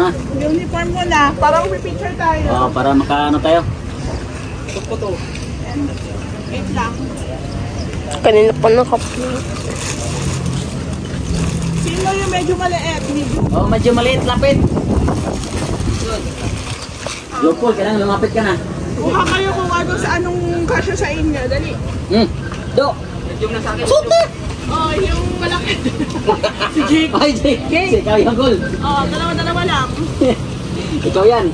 na. Uniform mo na. Para pipicture tayo. Oo, para makaano tayo. Photo. Wait lang. Kanina pa naka-play. Sino yung medyo maliit? Oo, medyo maliit, lapit. Lupol, kailangan lumapit ka na. Kuha kayo kung ano sa anong kasya sa inyo. Dali. Do! Suti! Oh, yung malaki. Si Jake. Ay, Jake! Si ikaw yung goal. Oh, dalawa lang. Ikaw yan.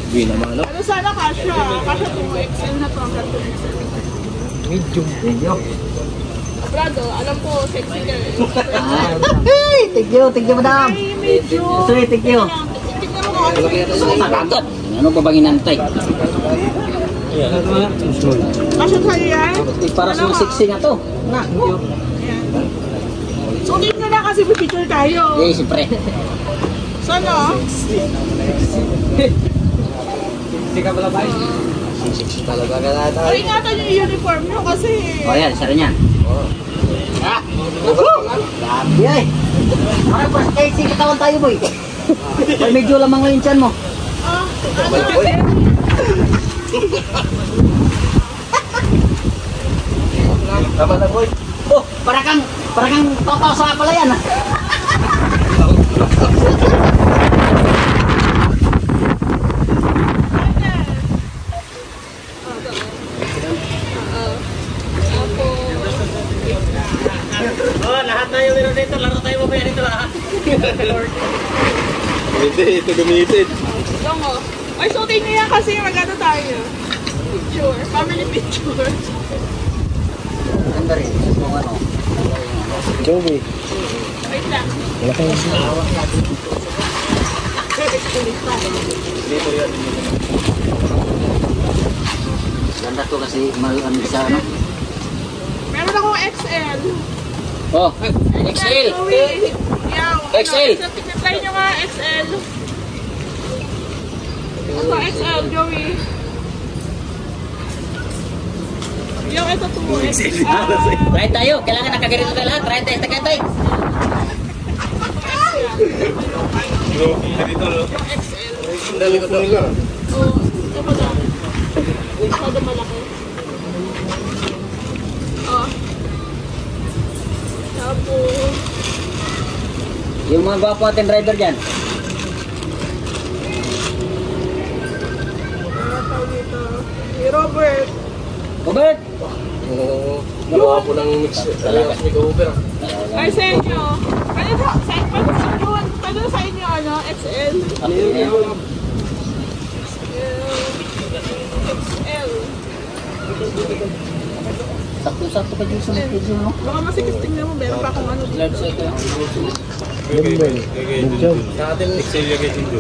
Hindi naman, no? Ano sana kasya? Kasya 2XL na to. Medium. Brado, alam ko, sexy girl. Hey! Thank you, madam. Ay, medium. Sorry, thank you. Tignan mo kung ano. Ano ba bang inantay? Kasya sa'yo yan? Para sa sexy nga to. Na. So, din na lang kasi picture tayo. Eh, siyempre. Sana? Hindi ka pala ba? Sexy talaga ka na tayo. Ay, ingatan yung uniform nyo kasi... O yan, isa rin yan. Ah! Grabe ay! Parang pa sexy katawan tayo, boy. Ay, medyo lamang lang yung tiyan mo. Ah, Tama na, boy. Oh, parang kang total sa pala yan. Oh, lahat tayo meron dito. Laro tayo mo pa yan dito lahat. Hindi, ito gamitin. Dongo. Ay, suotin nyo yan kasi magano tayo. Picture. Family picture. Ganda rin. Kung ano. Joey. Wait lang. Wala kayo. Ganda to kasi maluan sa ano. Meron akong XL. Oh, XL. XL. Try nyo nga XL. Ito XL, Joey. Yung ito 2XL. Try tayo. Kailangan nakaganito tayo lahat. Try tayo. Tagay. Yung XL. Dali ko talaga. Oo. Ito pa lang. Masyado malaki. Oh. Tapos... Yung mga gwapo ating driver dyan. tawag dito. Si Robert. Robert! Oo. Gawa po ng mix. Talaga. May Uber. Ay, sa inyo. Pwede sa inyo, ano, XL. XL. Sakto-sakto ka dyan sa mga video, no? Baka masikis tingnan mo, meron pa akong ano dito. Sa atin, Excel yung kay Jinjo.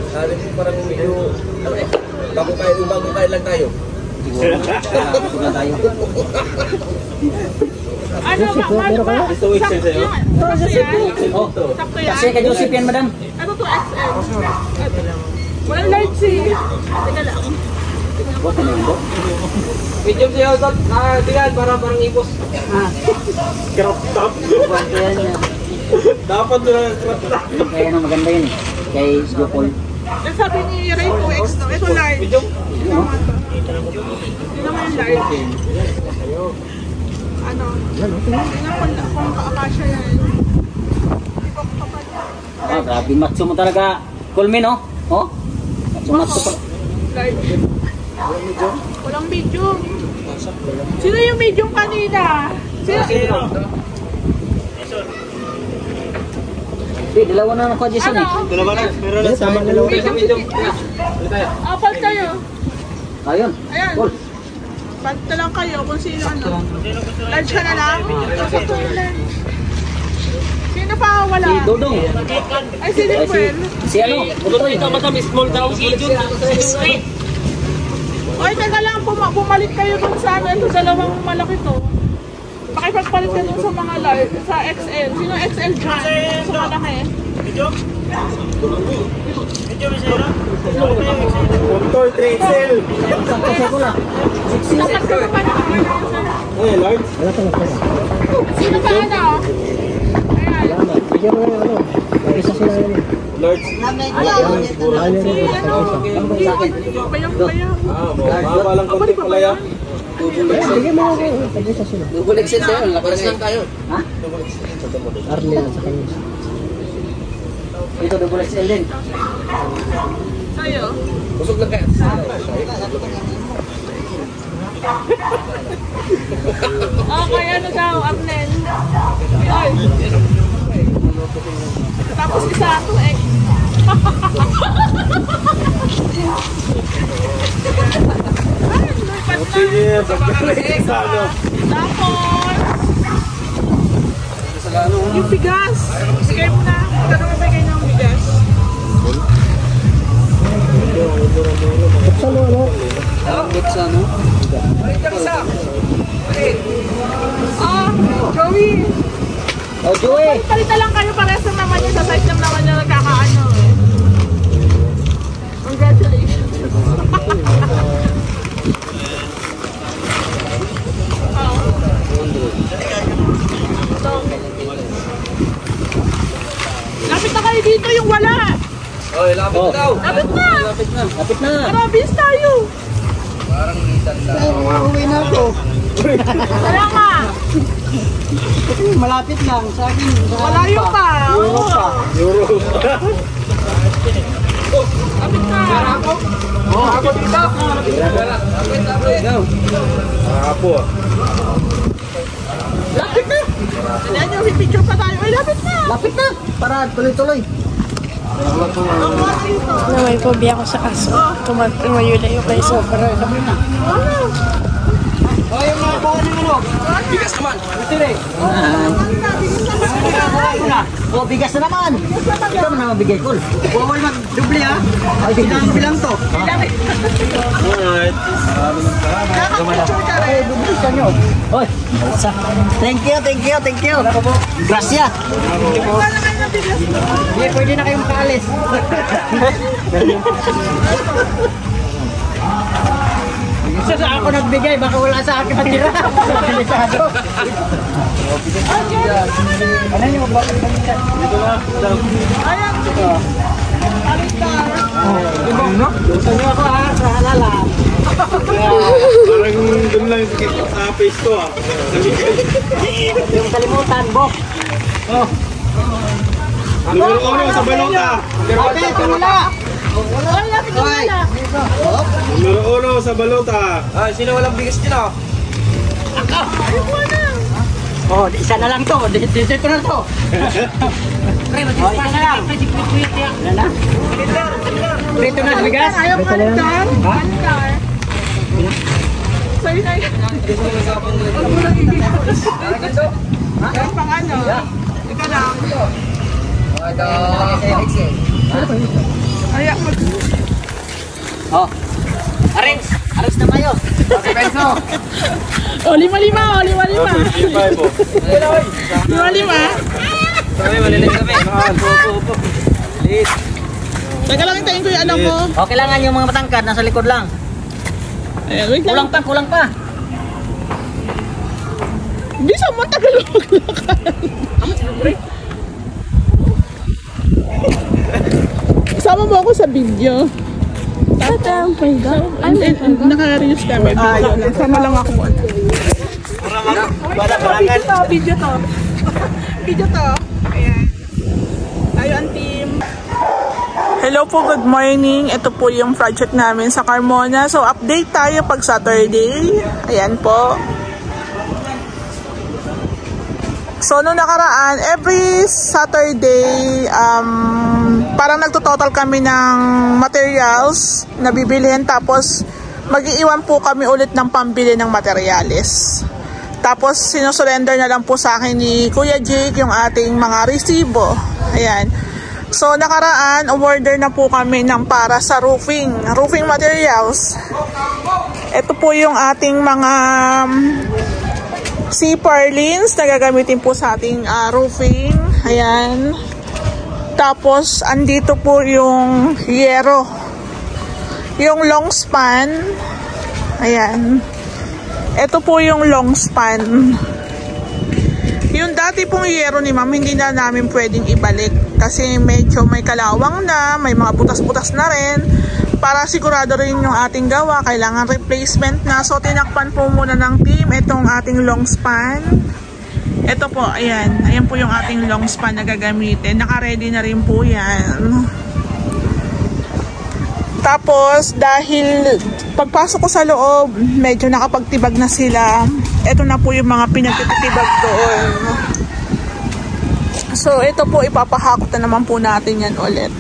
Sa atin, parang medyo, bagong kain lang tayo. Ano ba? Ito XL sa'yo? Oh, Sakto yan. kasi kay Joseph yan, madam. Ano to, XL? Walang large eh. Teka lang. Huwag ka na yun, Medium sa'yo, tingnan, parang ipos. Crop top. Huwag ka yan yan. Dapat doon ang crop top. Kaya na maganda yun eh. Kay Jopol. Sabi ni Ray 2X no, ito large. Medium? Hindi naman ito. Hindi naman yung large. Ano? Tingnan ko kung kaakasya yan. Hindi ko kapal. Ah, grabe, matso mo talaga. Kulmin, oh. Oh? Matso pa. Large. Walang medium. Sino yung medium kanina? Sino? Eh, dalawa na nakuha Jason eh. Ano? Dalawa na. Meron na sa amin. Dalawa na medium. Apat kayo. Ayun. Ayan. Cool. Banta lang kayo kung sino ano. Large ka na lang? Sakto yung large. Sino pa wala? Si Dodong. Ay, si Dimple. Si ano? Butoy. madam, small daw. Medium. Oy, teka lang, bumalik kayo dun sa ano. Ito, dalawang malaki to. Pakipagpalit ka dun sa mga large, sa XL. Sino XL dyan? Sa malaki. Medium? Medium is zero? Motor 3XL. Sakto siya ko lang. Dapat ka pa na Ay, large. Sino pa ano? Ayan. Bigyan mo na yung ano. Isa sila yun. Large. Bayang-bayang. Mahaba lang konti pala yan. Double XL sa'yo. Lakas lang tayo. Ha? Arlene sa kanya. Ito double XL din. Sa'yo? Busog lang kayo. Okay, ano daw, Arnel? Ay. Tapos isa ito eh. Sige, pagkakas sa ano. Tapos, yung bigas. Sige mo na. Magkano mo bigay ng bigas? Buksan mo ano? Buksan mo? Joey. Oh, Joey! Palita lang kayo, pares lang naman yun. Sa size lang naman yung nagkakaano. Congratulations. Lapit na kayo dito, yung wala. Oy, lapit na daw. Lapit na. Lapit na! Marabis tayo. Uwi na ako. Kaya nga. Malapit lang sa akin. Malayo pa. Europe pa. Lapit na. Ako dito. Lapit. Ako. Lapit na. Kaya nyo, pipicture pa tayo. Ay, lapit na. Lapit na! Para tuloy-tuloy. Naway po biya ko sa aso. Tumayulayo kayo sa Para sabi na. Oh, yung mga buwan ng ano? Bigas naman. Ito rin. Oh, bigas na naman. Ito mo naman bigay ko. Bawal mag-dubli ha. Ay, bilang to. Alright. Ay, dubli ka nyo. Oy, thank you. Gracias. Hindi, pwede na kayong makaalis. Sa ako nagbigay, baka wala sa akin matira. Delikado. Ano nyo, bakit kanina? Dito na. Ayan. Ano? Gusto nyo ako ha, sa halala. Parang doon lang sa face ko ah. Yung kalimutan, Bok. Oh. Numero 1 sa balota. Ate, tumula. Ay, lapit na wala. Numero 1 sa balota. Ah, sino walang bigas dyan ah? Oh, isa na lang to. Dito na to. Oh, isa na lang. Wala na? Dito na, bigas? Ayaw mo alitar? Alitar. Sa'yo na yan. Ano mo lang i-gift? Yung pang ano? Ika lang. Ayak mag... Oh. Arrange na kayo. Okay, Benzo. O, lima-lima. Lima-lima. Kami, malilit kami. Liit. Teka lang, hintayin ko yung anak ko. Oh, kailangan yung mga matangkad nasa likod lang. Ayan, wait lang. Kulang pa. Bisa mo, tagal maglakad. Sama mo ako sa video. Tata, my God. Naka-reels kami. Sama lang ako. Video to. Ayan. Tayo ang team. Hello po, good morning. Ito po yung project namin sa Carmona. So, update tayo pag Saturday. Ayan po. So, nung nakaraan, every Saturday, parang nagtototal kami ng materials na bibilihin. Tapos, mag-iiwan po kami ulit ng pambili ng materials. Tapos, sinusurrender na lang po sa akin ni Kuya Jake yung ating mga resibo. Ayan. So, nakaraan, order na po kami ng para sa roofing materials. Ito po yung ating mga C-purlins na gagamitin po sa ating roofing. Ayan. Tapos, andito po yung yero. Yung long span. Ayan. Ito po yung long span. Yung dati pong yero ni ma'am, hindi na namin pwedeng ibalik. Kasi medyo may kalawang na, may mga butas-butas na rin. Para sigurado rin yung ating gawa, kailangan replacement na. So tinakpan po muna ng team itong ating long span. Ito po, ayan. Ayan po yung ating long span na gagamitin. Naka-ready na rin po yan. Tapos dahil pagpasok ko sa loob, medyo nakapagtibag na sila. Ito na po yung mga pinagtitibag doon. So ito po, ipapahakot na naman po natin yan ulit.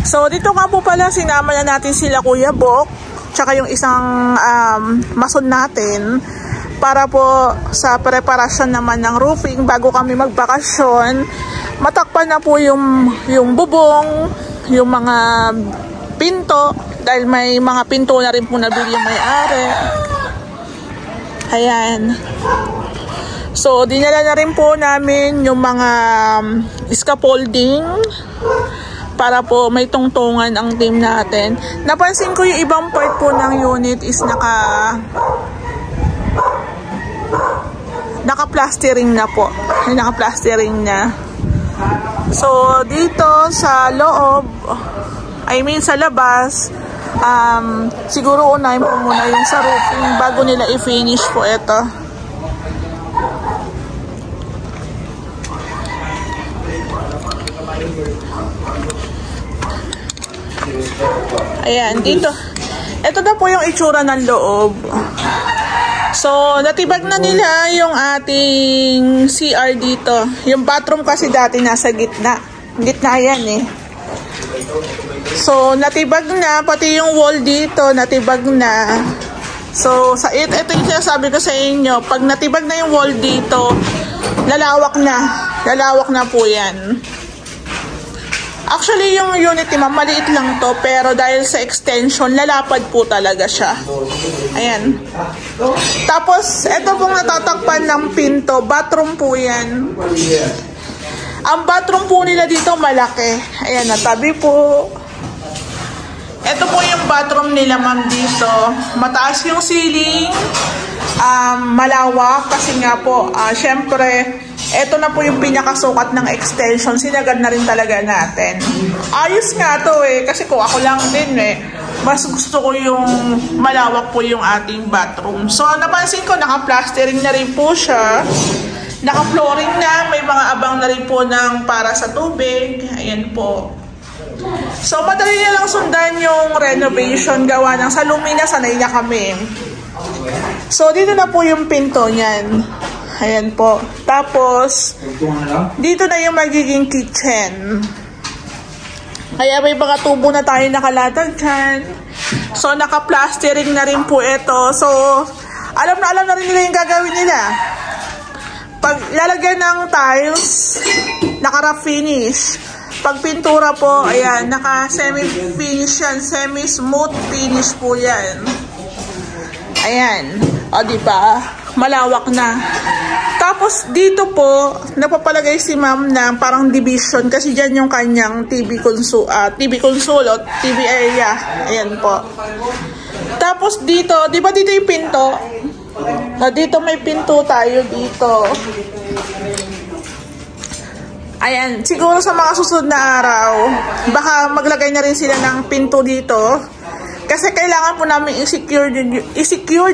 So dito nga po pala, sinama na natin sila Kuya Bok, tsaka yung isang mason natin, para po sa preparasyon naman ng roofing bago kami magbakasyon. Matakpan na po yung bubong, yung mga pinto, dahil may mga pinto na rin po nabili yung may-ari. Ayan. So dinala na rin po namin yung mga scaffolding para po may tungtungan ang team natin. Napansin ko yung ibang part po ng unit is naka-plastering na po. Naka-plastering na. So dito sa loob, I mean sa labas, siguro unahin po muna yung sa roofing bago nila i-finish po ito. Ayan, dito. Ito na po yung itsura ng loob. So, natibag na nila yung ating CR dito. Yung bathroom kasi dati nasa gitna. Gitna yan eh. So, natibag na. Pati yung wall dito, natibag na. So, ito yung sinasabi ko sa inyo. Pag natibag na yung wall dito, lalawak na. Lalawak na po yan. Actually, yung unit ni ma'am, maliit lang to, pero dahil sa extension, lalapad po talaga siya. Ayan. Tapos, ito pong natatakpan ng pinto, bathroom po yan. Ang bathroom po nila dito malaki. Ayan, natabi po. Ito po yung bathroom nila ma'am dito. Mataas yung ceiling. Malawak kasi nga po, syempre, ito na po yung pinakasukat ng extension. Sinagad na rin talaga natin. Ayos nga to eh. Kasi kung ako lang din eh, mas gusto ko yung malawak po yung ating bathroom. So napansin ko, naka-plastering na rin po siya. Naka-flooring na. May mga abang na rin po ng para sa tubig. Ayan po. So madali na lang sundan yung renovation. Gawa ng sa Lumina, sanay na kami. So dito na po yung pinto niyan. Ayan po. Tapos, dito na yung magiging kitchen. Kaya may mga tubo na tayo nakalatag dyan. So, naka-plastering na rin po ito. So, alam na rin nila yung gagawin nila. Pag lalagyan ng tiles, naka-rough finish. Pag pintura po, ayan, naka-semi-finish yan. Semi-smooth finish po yan. Ayan. O, diba? Malawak na. Tapos dito po, napapalagay si ma'am ng parang division kasi dyan yung kanyang TV console o TV area. Ayan po. Tapos dito, di ba dito yung pinto? Dito may pinto tayo dito. Ayan, siguro sa mga susunod na araw, baka maglagay na rin sila ng pinto dito. Kasi kailangan po namin i-secure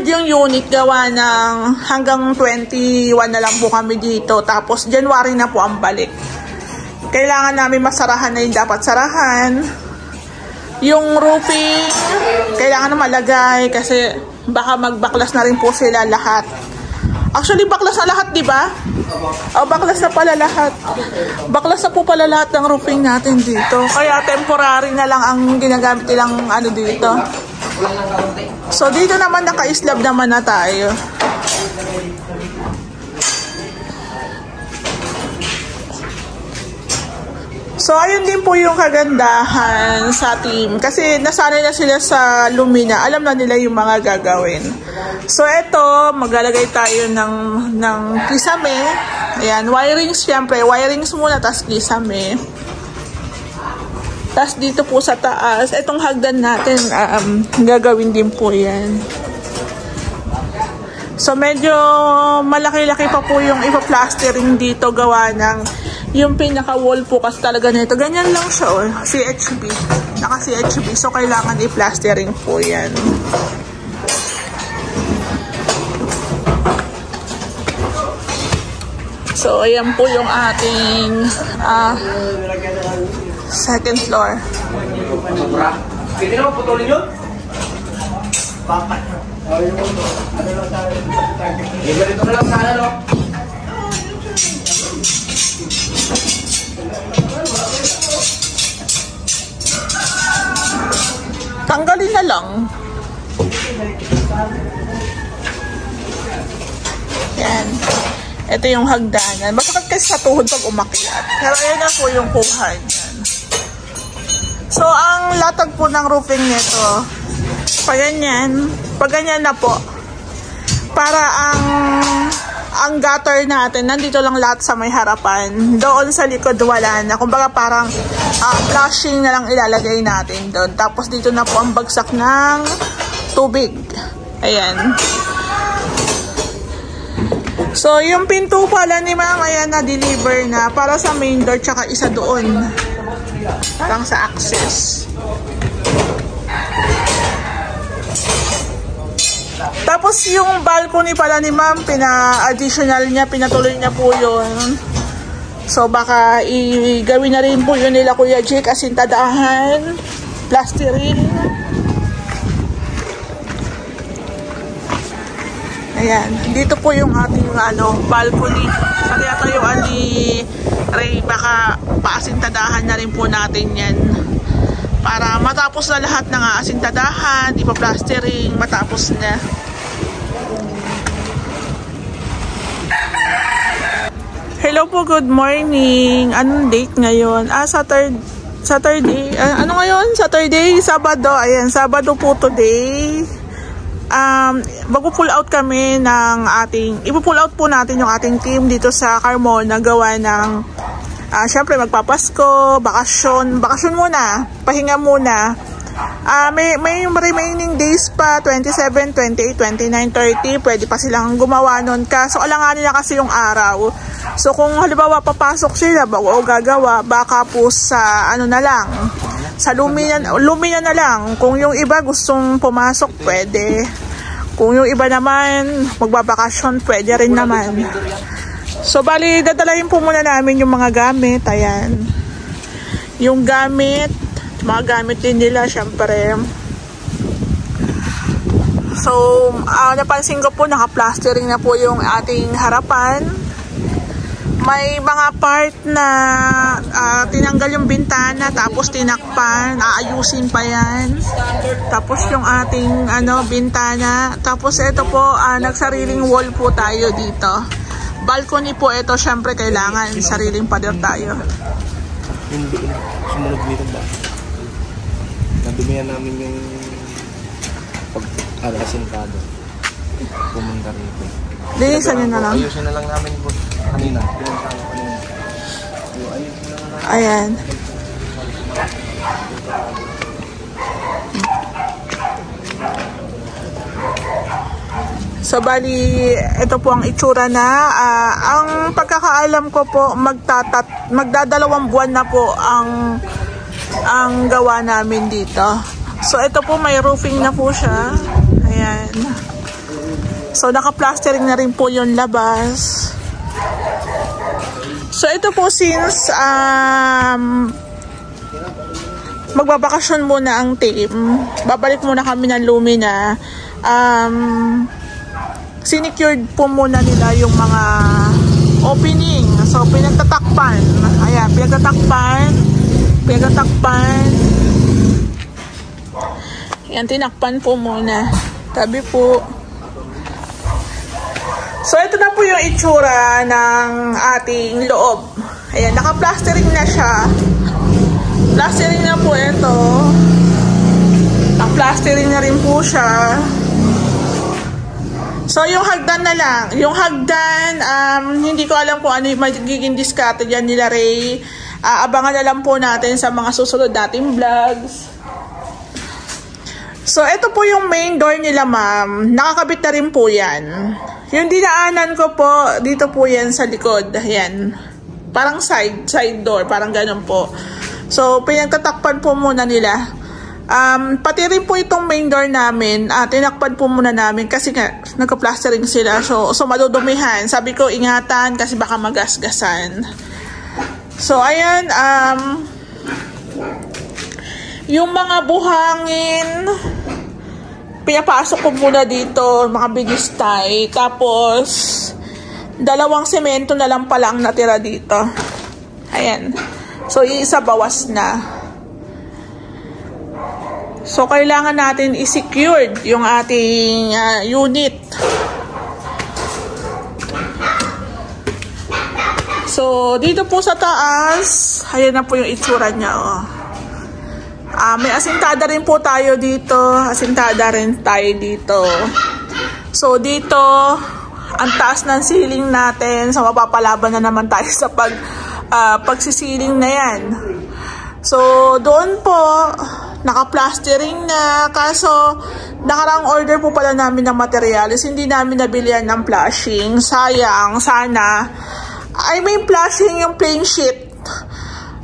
yung unit, gawa ng hanggang 21 na lang po kami dito. Tapos January na po ang balik. Kailangan namin masarahan na yung dapat sarahan. Yung roofing, kailangan na malagay kasi baka magbaklas na rin po sila lahat. Actually, baklas na lahat, di ba? O, baklas na pala lahat. Baklas na po pala lahat ng roofing natin dito. Kaya temporary na lang ang ginagamit nilang ano dito. So, dito naman naka-slab naman na tayo. So, ayun din po yung kagandahan sa team. Kasi nasanay na sila sa Lumina. Alam na nila yung mga gagawin. So, ito, maglalagay tayo ng kisame. Ayan, wirings, syempre. Wirings muna, tas kisame. Tas dito po sa taas, itong hagdan natin, gagawin din po yan. So, medyo malaki-laki pa po yung ipa-plastering dito, gawa ng Yung pinaka-wall po kasi talaga nito, ganyan lang siya, oh. CHB. Naka-CHB. So, kailangan i-plastering po yan. So, ayan po yung ating second floor. Pwede naman putulin yun? Ganito na lang sana, no? Tanggalin na lang. Yan. Ito yung hagdanan. Masakit kasi sa tuhod pag umakyat. Pero ayan na po yung kuha niyan. So, ang latag po ng roofing nito, pag ganyan na po, para ang gutter natin, nandito lang lahat sa may harapan. Doon sa likod wala na. Kumbaga parang flushing na lang ilalagay natin doon. Tapos dito na po ang bagsak ng tubig. Ayan. So, yung pinto pala ni ma'am, ayan, na-deliver na para sa main door, tsaka isa doon. Lang sa access. Tapos, yung balcony pala ni ma'am, additional niya, pinatuloy niya po yun. So, baka gawin na rin po yun nila Kuya Jake, asintadahan, plastering. Ayan, dito po yung ating balcony. Kaya tayo ni Ray, baka paasintadahan na rin po natin yan. Para matapos na lahat ng asintadahan, ipa-plastering, matapos na. Hello po, good morning. Anong date ngayon? Saturday. Ano ngayon? Saturday, Sabado. Ayan, Sabado po today. Mag-pull out kami ng ipo-pull out po natin yung ating team dito sa Carmona, gawa ng syempre magpapasko, bakasyon muna, pahinga muna. May remaining days pa, 27, 28, 29, 30, pwede pa silang gumawa nun. Kaso alanganin na kasi yung araw. So kung halimbawa papasok sila o gagawa, baka po sa na lang, sa Lumina na lang. Kung yung iba gustong pumasok, pwede. Kung yung iba naman magbabakasyon, pwede rin naman. So bali, dadalahin po muna namin yung mga gamit. Ayan. Yung mga gamit din nila, syempre. So, napansin ko po, naka-plastering na po yung ating harapan. May mga part na tinanggal yung bintana, tapos tinakpan, aayusin pa yan. Tapos yung ating bintana. Tapos ito po, nagsariling wall po tayo dito. Balcony po ito, syempre kailangan sariling pader tayo. Sumunod dito ba? Nadumihan namin yung pag-asintado. Pumunta rito. Linisan nyo na lang. Ayusin na lang namin po kanina. Ayan. So, bali, ito po ang itsura na. Ang pagkakaalam ko po, magdadalawang buwan na po ang gawa namin dito. So, ito po, may roofing na po siya. Ayan. So, naka-plastering na rin po yung labas. So, ito po since magbabakasyon muna ang team, babalik muna kami ng Lumina. Sinecured po muna nila yung mga opening. So, pinagtatakpan. Ayan, pinagtatakpan. Ayan, tinakpan po muna. Tabi po. So, ito na po yung itsura ng ating loob. Ayan, naka-plastering na siya. Plastering na po ito. Naka-plastering na rin po siya. So, yung hagdan na lang. Yung hagdan, hindi ko alam kung ano yung magiging diskarte dyan nila Ray. Abangan na lang po natin sa mga susunod nating vlogs. So, ito po yung main door nila, ma'am. Nakakabit na rin po yan. Yung dinaanan ko po, dito po yan sa likod. Ayan. parang side door, parang ganun po. So, pinagtatakpan po muna nila. Pati rin po itong main door namin, tinakpan po muna namin kasi nga, nagka-plastering sila. So madudumihan. Sabi ko, ingatan kasi baka magasgasan. So, ayan, yung mga buhangin, pinapasok ko muna dito, mga bigistay. Tapos, 2 semento na lang pala ang natira dito. Ayan. So, isa bawas na. So, kailangan natin i-secured yung ating unit. So, dito po sa taas, ayan na po yung itsura niya, oh. May asintada rin po tayo dito. Asintada rin tayo dito. So, dito, ang taas ng ceiling natin. So, mapapalaban na naman tayo sa pagsisiling na yan. So, doon po, naka-plastering na. Kaso, nakaraang order po pala namin ng materials. Hindi namin nabilihan ng flashing. Sayang, sana. Ay, may flashing yung plain sheet.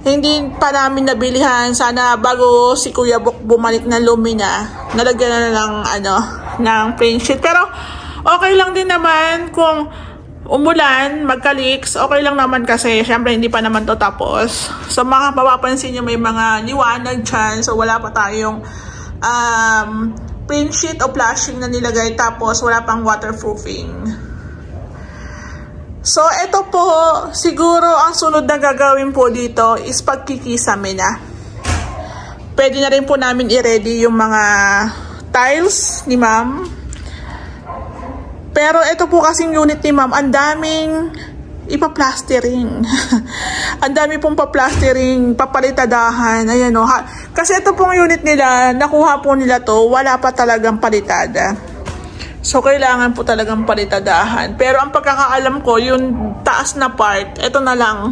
Hindi pa namin nabilihan. Sana bago si Kuya Bok bumalik ng Lumina, nalagyan na ng, ng plain sheet. Pero, okay lang din naman kung umulan, magka-leaks, okay lang naman kasi syempre hindi pa naman to tapos. So mapapansin nyo may mga liwanag dyan. So wala pa tayong plain sheet o flashing na nilagay, tapos wala pang waterproofing. So ito po, siguro ang sunod na gagawin po dito is pagkikisame na. Pwede na rin po namin i-ready yung mga tiles ni ma'am. Pero ito po kasing unit ni ma'am, ang daming ipa-plastering. Ang dami pong pa-plastering, papalitadahan. Ayan o. Kasi ito pong unit nila, nakuha po nila to, wala pa talagang palitada. So, kailangan po talagang palitadahan. Pero ang pagkakaalam ko, yung taas na part, ito na lang.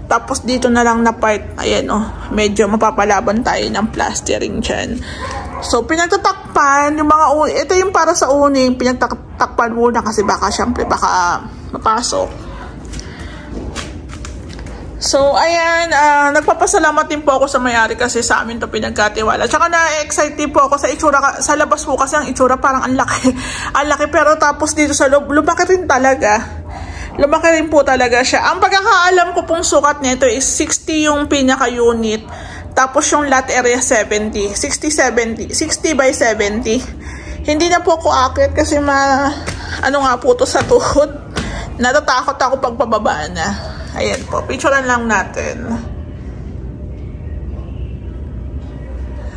Tapos dito na lang na part, ayan o. Medyo mapapalaban tayo ng plastering dyan. So, pinagtatakpan, yung mga, ito yung para sa uning, pinagtatakpan muna kasi baka, syempre, baka mapasok. So, ayan, nagpapasalamat din po ako sa may-ari kasi sa amin to pinagkatiwala. Tsaka na-excited po ako sa itsura, sa labas po kasi ang itsura parang ang laki. Ang laki, pero tapos dito sa loob, lumaki rin talaga. Lumaki rin po talaga siya. Ang pagkakaalam ko pong sukat nito is 60 yung pinaka-unit. Tapos yung lot area 70. 60 by 70. Hindi na po ako akit kasi ano nga po to sa tuhod. Natatakot ako pag pababa na. Ayan po. Picturean lang natin.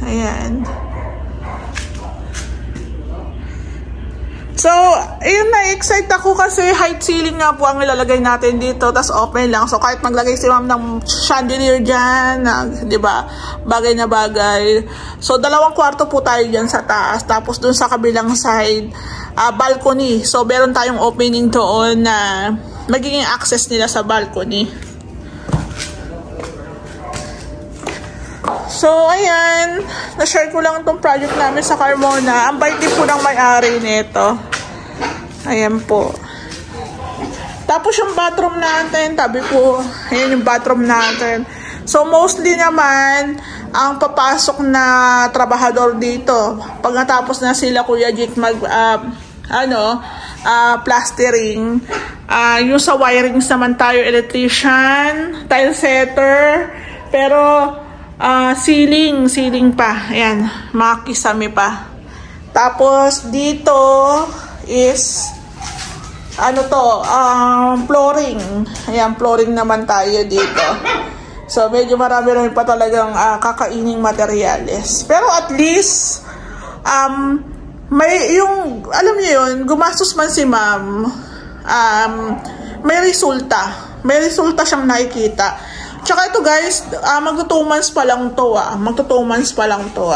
Ayan. So, ayun, na-excite ako kasi height ceiling nga po ang ilalagay natin dito, tas open lang. So, kahit maglagay si ma'am ng chandelier dyan, di ba, bagay na bagay. So, 2 kwarto po tayo dyan sa taas. Tapos, dun sa kabilang side, balcony. So, meron tayong opening doon na magiging access nila sa balcony. So, ayan. Na-share ko lang itong project namin sa Carmona. Ang bait din po ng may-ari nito. Ayan po. Tapos yung bathroom natin, tabi po. Ayan yung bathroom natin. So, mostly naman, ang papasok na trabahador dito, pag natapos na sila Kuya Jit plastering, yung sa wirings naman tayo, electrician, tile setter, pero, ceiling pa. Ayan, makisame pa. Tapos, dito is, flooring. Ayan, flooring naman tayo dito. So, medyo marami pa talagang kakaining materyales. Pero at least, may yung, alam niyo yun, gumastos man si ma'am, may resulta. May resulta siyang nakikita. Tsaka ito guys, magto 2 months pa lang to Magto 2 months pa lang to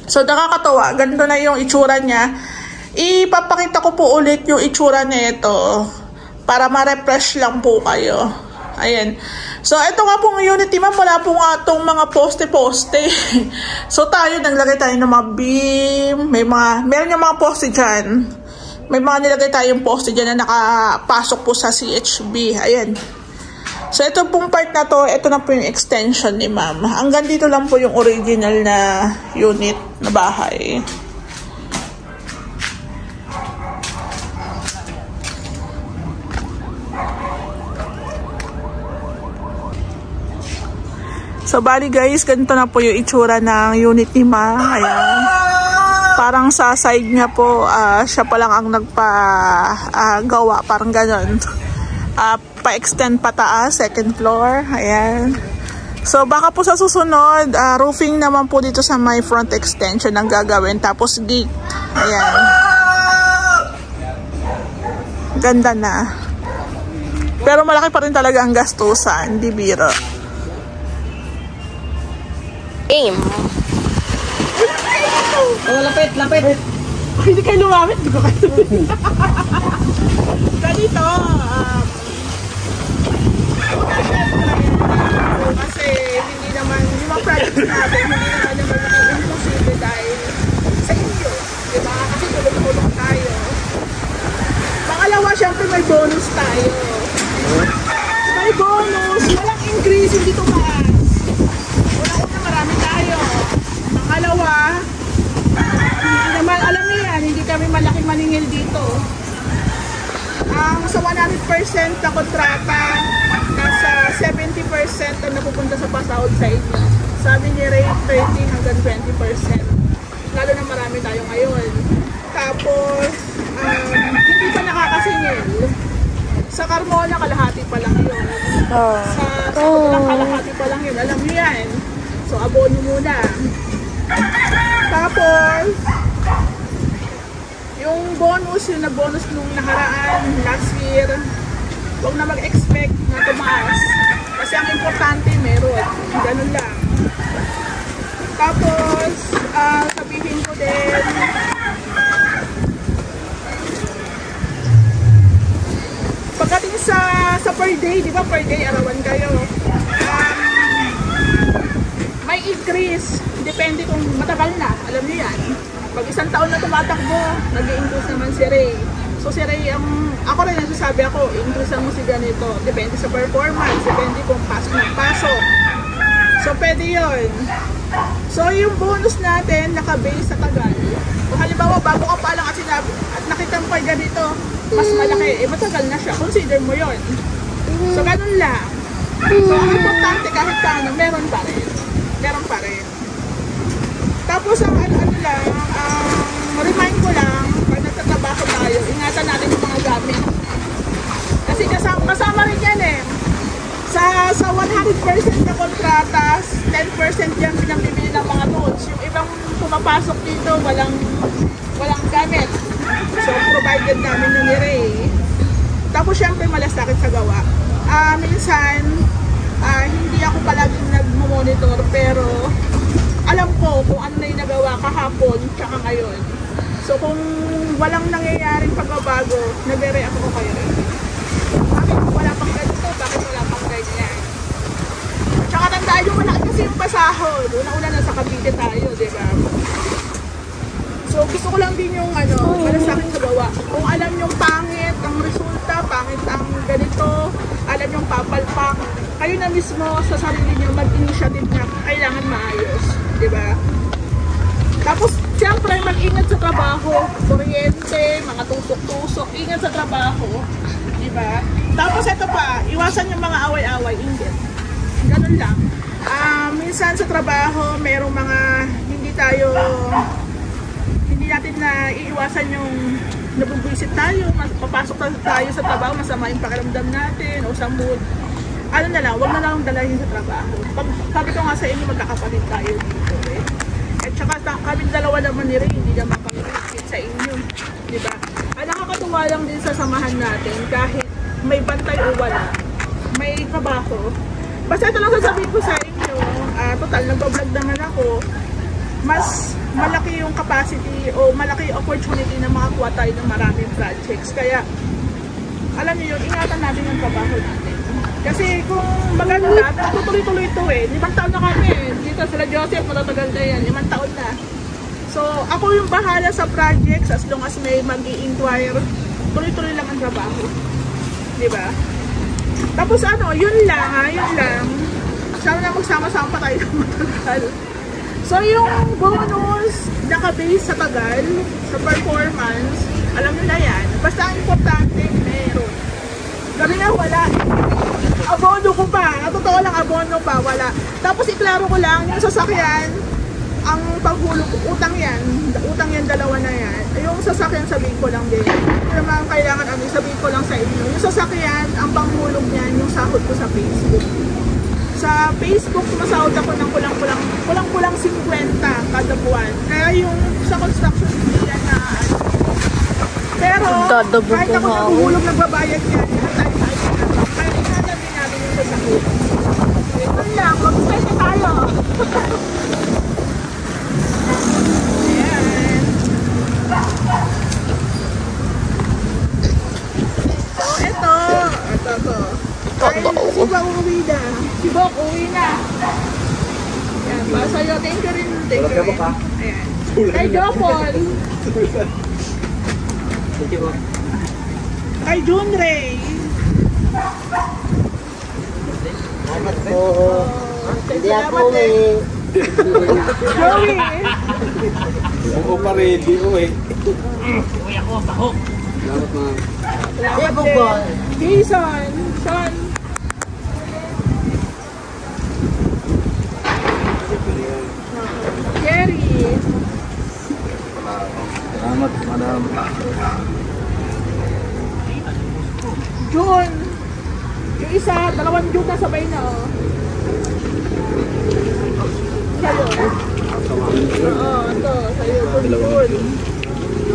So, nakakatawa. Ganito na yung itsura niya. Ipapakita ko po ulit yung itsura nito para ma-refresh lang po kayo. Ayan. So, ito nga pong unit ma'am, wala po nga itong mga poste-poste. So, naglagay tayo ng mga beam. Meron yung mga poste dyan. May mga nilagay tayong poste dyan na nakapasok po sa CHB. Ayan. So, ito pong part na to, ito na po yung extension ni ma'am. Hanggang dito lang po yung original na unit na bahay. So, bali guys, ganito na po yung itsura ng unit ni ma'am. Ayan. Parang sa side niya po, siya pa lang ang nagpa-gawa. Parang ganon. Pa-extend pataas, second floor. Ayan. So, baka po sa susunod, roofing naman po dito sa my front extension ang gagawin. Tapos gate. Ayan. Ganda na. Pero malaki pa rin talaga ang gastusan. Di biro. Aim. Oh, lapit. Hindi kayo lumamit. Hindi ko kayo lumamit. Ganito, kasi hindi naman, yung mga project natin, hindi naman maging imposible dahil sa inyo. Diba? Kasi tulong-tulong tayo. Pangalawa, syempre may bonus tayo. May bonus, walang increase, hindi tumaas. Una-una, marami tayo. Pangalawa, hindi naman, alam niyo yan, hindi kami malaking maningil dito. Sa 100% na kontrata, nasa 70% ang napupunta sa pasahod sa inyo. Sabi ni Ray, 30 hanggang 20%. Lalo na marami tayo ngayon. Tapos, hindi pa nakakasingil. Sa Carmona, kalahati pa lang yun. Sa Tulang, kalahati pa lang yun. Alam niyo yan. So, abono muna. Tapos, yung bonus, yung nag-bonus nung nakaraan, last year, huwag na mag-expect na tumaas. Kasi ang importante, meron. Ganun lang. Tapos, sabihin ko din, pagdating sa per day, di ba per day, arawan kayo, may increase. Depende kung matagal na, alam niyo yan. Pag isang taon na tumatakbo, nag-i-increase naman si Ray. So si Ray, ako rin nagsasabi ako, increase mo si ganito. Depende sa performance, depende kung pasok ng pasok. So pwede yun. So yung bonus natin, naka-base sa tagal. Kung halimbawa, bago ka pa lang at sinabi, at nakita mo kay ganito, mas malaki, matagal na siya. Consider mo yun. So ganun lang. So ang importante kahit paano, meron pa rin. Meron pa rin. Tapos ang remind ko lang, pag nagtatrabaho tayo, ingatan natin yung mga gamit. Kasi kasama rin yan eh. Sa 100% na kontratas, 10% yan pinambibili ng mga tools. Yung ibang pumapasok dito, walang gamit. So provided namin yung Ray. Tapos syempre malasakit sa gawa. Minsan, hindi ako palaging nag-monitor, pero alam ko kung ano na yung nagawa kahapon tsaka ngayon. So kung walang nangyayaring pagbabago, nagre-react ako kayo. Bakit wala pang ganito? Bakit wala pang ganyan? Tsaka tandaan yung malaki kasi yung pasahod. Una-una na sa Cavite tayo, di ba? So gusto ko lang din yung malasakit sa gawa. Kung alam yung pangit ang resulta, pangit ang ganito, alam yung papalpak, kayo na mismo sa sarili nyo mag-initiative na kailangan maayos. Diba? Tapos, siyempre, mag-ingat sa trabaho, kuryente, mga tusok-tusok, ingat sa trabaho. Diba? Tapos, ito pa, iwasan yung mga away-away, ingat. Ganun lang. Minsan sa trabaho, merong mga hindi natin na iiwasan yung nabubwisit tayo, papasok tayo sa trabaho, masama yung pakiramdam natin, o sa mood. Ano na lang, huwag na lang dalahin sa trabaho. Sabi ko nga sa inyo, magkakapatid tayo dito eh. At saka kami dalawa naman ni Ray, hindi naman kami sa inyo. Diba? Nakakatuwa lang din sa samahan natin, kahit may bantay o wala, may trabaho. Basta ito lang sasabihin ko sa inyo, total, nag-vlog naman ako, mas malaki yung capacity o malaki yung opportunity na makakuha tayo ng maraming projects. Kaya, alam niyo yun, ingatan natin yung trabaho natin. Kasi kung maganda, tutuloy-tuloy ito eh. 5 taon na kami eh. Dito sila Joseph, matatagal na yan. 5 taon na. So, ako yung bahala sa projects as long as may mag-i-inquire. Tuloy-tuloy lang ang trabaho. Diba? Tapos ano, yun lang ha, yun lang. Sana magsama-sama pa tayo ng matagal. So yung bonus, naka-base sa tagal, sa performance, alam nyo na yan. Basta ang importante, meron. Sabi nga wala. Abono ko pa. Totoo lang, abono pa. Wala. Tapos iklaro ko lang, yung sasakyan, ang paghulog, utang yan, dalawa na yan. Yung sasakyan, sabihin ko lang din. Pero mga kailangan, sabihin ko lang sa inyo. Yung sasakyan, ang panghulog niyan, yung sahod ko sa Facebook. Sa Facebook, masahod ako ng kulang-kulang 50 kada buwan. Kaya yung sa construction, hindi yan na pero, kahit ako naguhulog nagbabayad yan, kaya inanabi namin yung sasakyan. Ito lang, mag-spend tayo. Ayan. So, ito. Si Bok uwi na. Si Bok uwi na. Ayan, para sa'yo. Thank you rin. Ayan. Kay Jopol. Kay June Ray. Salamat po. Hindi ako Joey. Oo pa ready ko eh. Salamat din. Jason. Sean. Jerry. Salamat, madam. June. Yung isa, 2 June na sabay na oh. Sa'yo. Oo, ito. Sa'yo. June.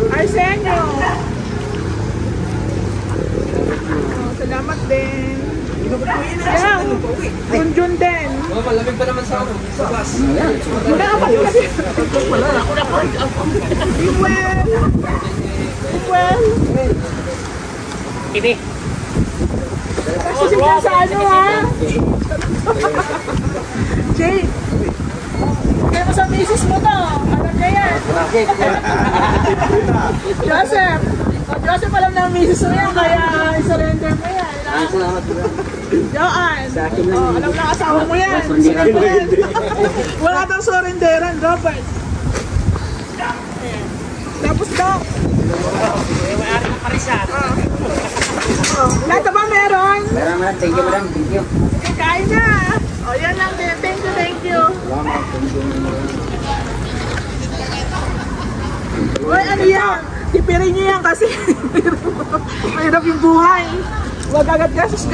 Arsenio. Salamat din. Yan. June din. Malamig pa naman sa class. Well. Ini. Kasi siya sa ano ha? Jay. Kaya mo sa misis mo to. Alam niya yan. Joseph. Joseph alam na ang misis mo yan. Kaya surrender mo yan. Joanne. Alam na asawa mo yan. Surrender. Wala daw surrenderan. Robert. Tapos daw. May-ari ng parisan. Lahat ba meron? Meron na. Thank you, madam. Thank you. Okay, kain na. O, yan lang din. Thank you. Uy, ano yan? Tipirin nyo yan kasi mahirap yung buhay. Huwag agad gastos.